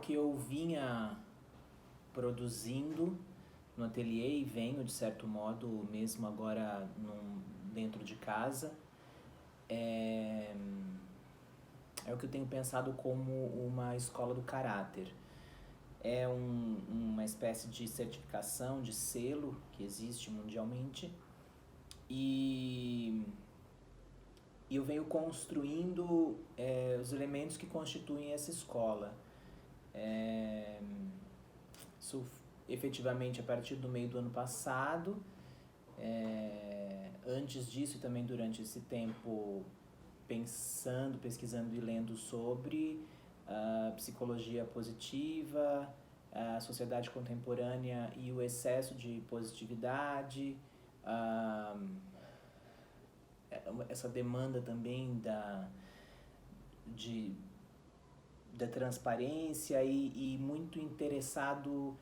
que eu vinha produzindo no ateliê e venho, de certo modo, mesmo agora dentro de casa. É, é o que eu tenho pensado como uma escola do caráter. É uma espécie de certificação, de selo que existe mundialmente. E eu venho construindo os elementos que constituem essa escola. Isso efetivamente a partir do meio do ano passado. Antes disso e também durante esse tempo pensando, pesquisando e lendo sobre psicologia positiva, a sociedade contemporânea e o excesso de positividade, essa demanda também de, da transparência e muito interessado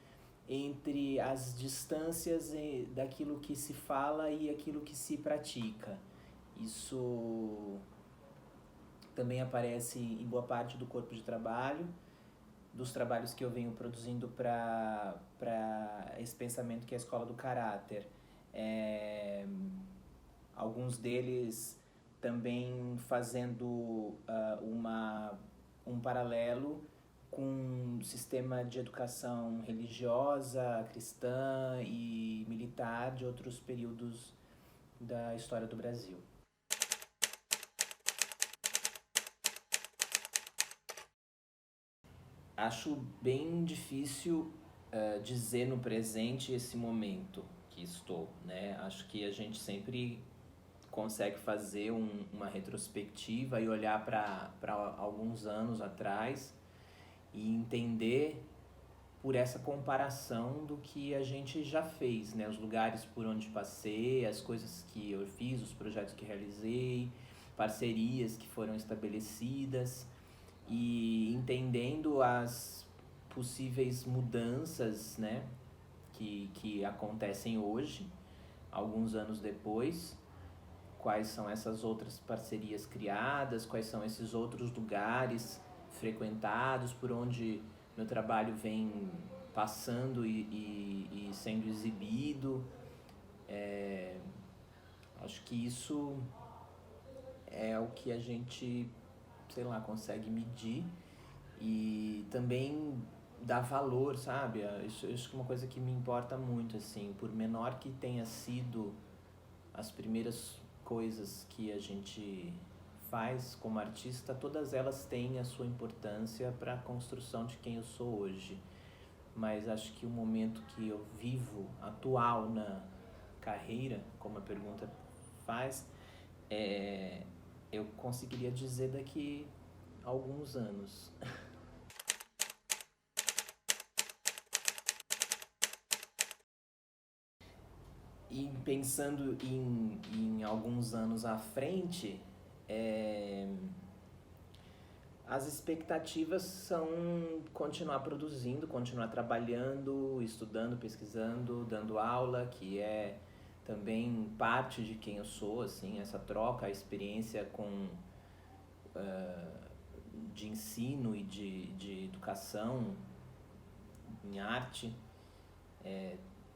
entre as distâncias daquilo que se fala e aquilo que se pratica. Isso também aparece em boa parte do corpo de trabalho, dos trabalhos que eu venho produzindo para esse pensamento que é a escola do caráter. Alguns deles também fazendo um paralelo com o sistema de educação religiosa, cristã e militar de outros períodos da história do Brasil. Acho bem difícil dizer no presente esse momento que estou, né? Acho que a gente sempre consegue fazer uma retrospectiva e olhar para alguns anos atrás e entender por essa comparação do que a gente já fez, né? Os lugares por onde passei, as coisas que eu fiz, os projetos que realizei, parcerias que foram estabelecidas e entendendo as possíveis mudanças, né? Que acontecem hoje, alguns anos depois, quais são essas outras parcerias criadas, quais são esses outros lugares frequentados, por onde meu trabalho vem passando e sendo exibido. Acho que isso é o que a gente, sei lá, consegue medir e também dar valor, sabe? Isso é uma coisa que me importa muito, assim, por menor que tenha sido as primeiras coisas que a gente faz como artista, todas elas têm a sua importância para a construção de quem eu sou hoje. Mas acho que o momento que eu vivo, atual na carreira, como a pergunta faz, eu conseguiria dizer daqui a alguns anos. E pensando em alguns anos à frente, as expectativas são continuar produzindo, continuar trabalhando, estudando, pesquisando, dando aula, que é também parte de quem eu sou, assim, essa troca, a experiência de ensino e de educação em arte,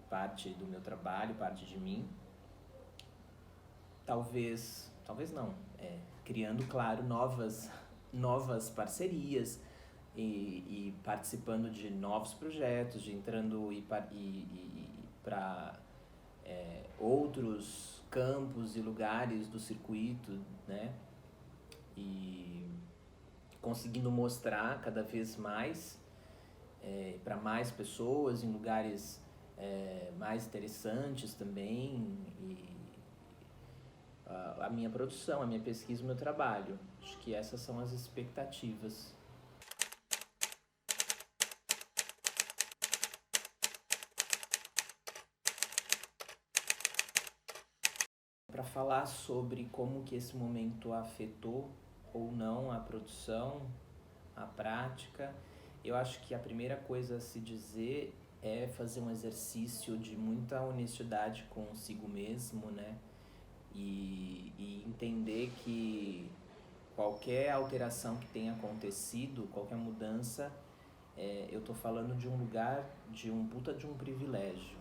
parte do meu trabalho, parte de mim. Talvez não, criando, claro, novas parcerias e participando de novos projetos, de entrando para outros campos e lugares do circuito, né? E conseguindo mostrar cada vez mais para mais pessoas em lugares mais interessantes também e a minha produção, a minha pesquisa, o meu trabalho. Acho que essas são as expectativas. Para falar sobre como que esse momento afetou ou não a produção, a prática, eu acho que a primeira coisa a se dizer é fazer um exercício de muita honestidade consigo mesmo, né? E entender que qualquer alteração que tenha acontecido, qualquer mudança, eu tô falando de um lugar, de um puta de um privilégio.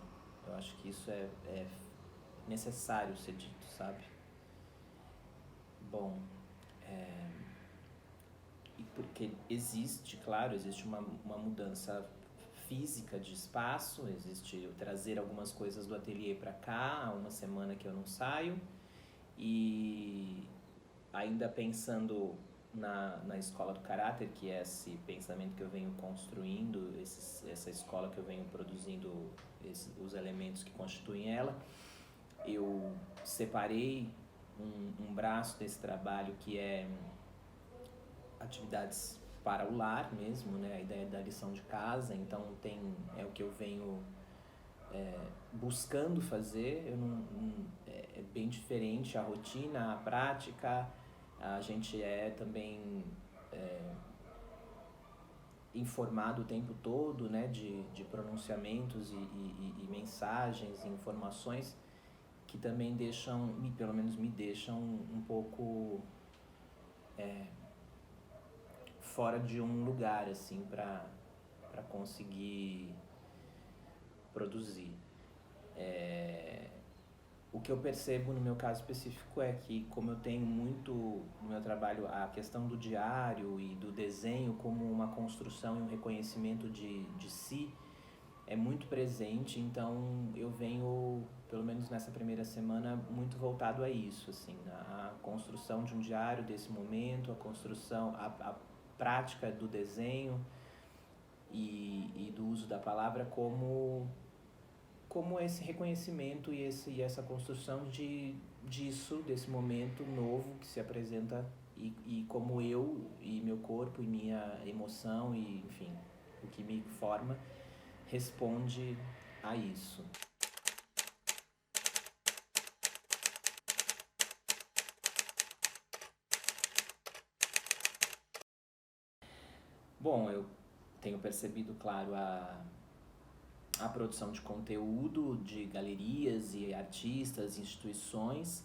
Eu acho que isso é necessário ser dito, sabe? Bom, e porque existe, claro, existe uma mudança física de espaço, existe eu trazer algumas coisas do ateliê para cá, há uma semana que eu não saio, e ainda pensando na escola do caráter, que é esse pensamento que eu venho construindo, essa escola que eu venho produzindo, os elementos que constituem ela, eu separei um braço desse trabalho que é atividades para o lar mesmo, né? A ideia da lição de casa, então é o que eu venho buscando fazer. Eu é bem diferente a rotina, a prática. A gente é também informado o tempo todo, né, de pronunciamentos e mensagens e informações que também deixam, pelo menos me deixam um pouco fora de um lugar, assim, para conseguir produzir. O que eu percebo no meu caso específico é que, como eu tenho muito no meu trabalho a questão do diário e do desenho como uma construção e um reconhecimento de si, é muito presente, então eu venho, pelo menos nessa primeira semana, muito voltado a isso, assim, a construção de um diário desse momento, a construção, a prática do desenho e do uso da palavra como esse reconhecimento e essa construção disso, desse momento novo que se apresenta e como eu e meu corpo e minha emoção e, enfim, o que me forma responde a isso. Bom, eu tenho percebido, claro, a produção de conteúdo de galerias e artistas, instituições.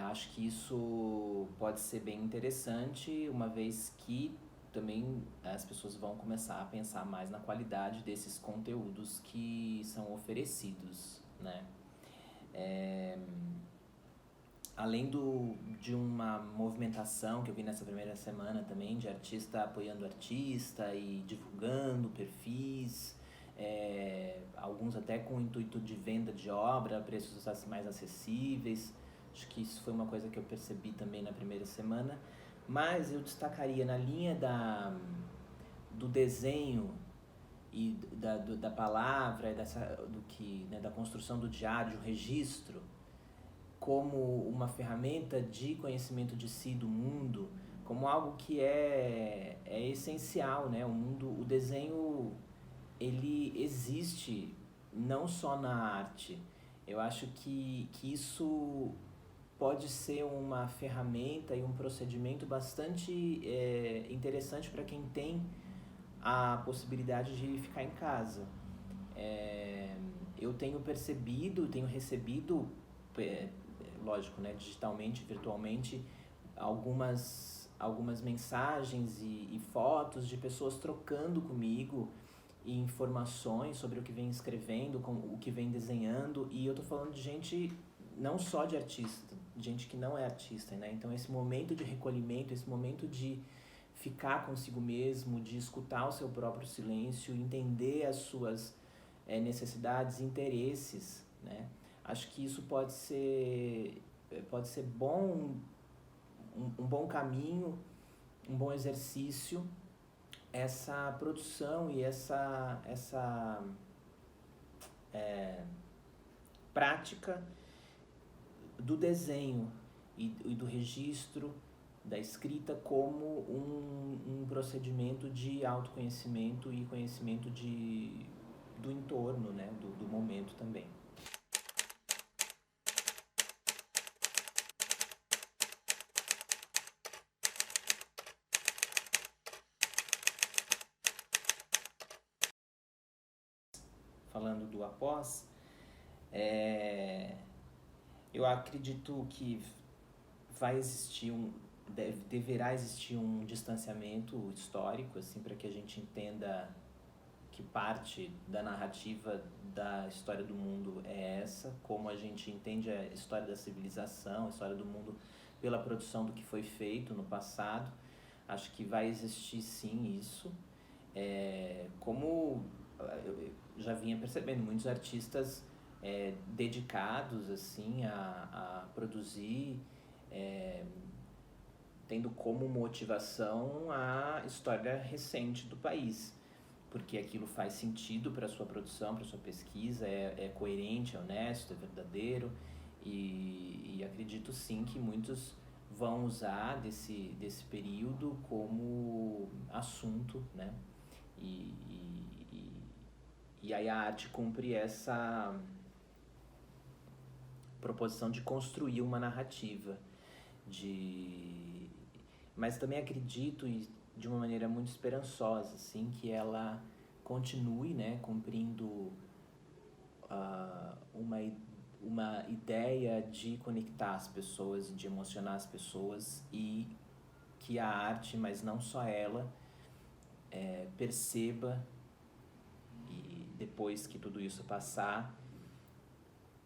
Acho que isso pode ser bem interessante, uma vez que também as pessoas vão começar a pensar mais na qualidade desses conteúdos que são oferecidos, né? Além de uma movimentação que eu vi nessa primeira semana também, de artista apoiando artista e divulgando perfis, alguns até com o intuito de venda de obra a preços mais acessíveis. Acho que isso foi uma coisa que eu percebi também na primeira semana. Mas eu destacaria na linha do desenho e da palavra, da construção do diário, do registro, como uma ferramenta de conhecimento de si, do mundo, como algo que é essencial, né? O desenho, ele existe não só na arte. Eu acho que isso pode ser uma ferramenta e um procedimento bastante interessante para quem tem a possibilidade de ficar em casa. Eu tenho percebido, tenho recebido, lógico, né, digitalmente, virtualmente, algumas mensagens e fotos de pessoas trocando comigo e informações sobre o que vem escrevendo, o que vem desenhando, e eu tô falando de gente não só de artista, gente que não é artista, né? Então esse momento de recolhimento, esse momento de ficar consigo mesmo, de escutar o seu próprio silêncio, entender as suas necessidades, interesses, né? Acho que isso pode ser bom, um bom caminho, um bom exercício, essa produção e essa prática do desenho e do registro, da escrita como um procedimento de autoconhecimento e conhecimento do entorno, né? do momento também. Falando do após, eu acredito que vai existir deverá existir um distanciamento histórico, assim, para que a gente entenda que parte da narrativa da história do mundo é essa, como a gente entende a história da civilização, a história do mundo pela produção do que foi feito no passado. Acho que vai existir sim isso. Como eu já vinha percebendo, muitos artistas dedicados assim a produzir, tendo como motivação a história recente do país, porque aquilo faz sentido para a sua produção, para a sua pesquisa, é coerente, é honesto, é verdadeiro, e acredito sim que muitos vão usar desse período como assunto, né? E, e, e aí a arte cumpre essa proposição de construir uma narrativa, de... mas também acredito, e de uma maneira muito esperançosa, assim, que ela continue, né, cumprindo uma ideia de conectar as pessoas, de emocionar as pessoas, e que a arte, mas não só ela, perceba, e depois que tudo isso passar,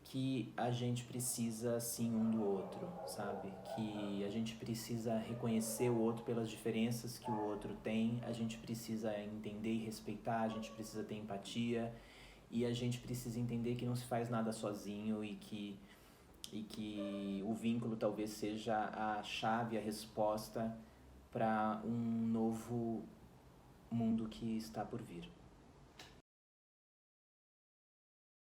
que a gente precisa sim um do outro, sabe? Que a gente precisa reconhecer o outro pelas diferenças que o outro tem, a gente precisa entender e respeitar, a gente precisa ter empatia, e a gente precisa entender que não se faz nada sozinho, e que o vínculo talvez seja a chave, a resposta para um novo mundo que está por vir.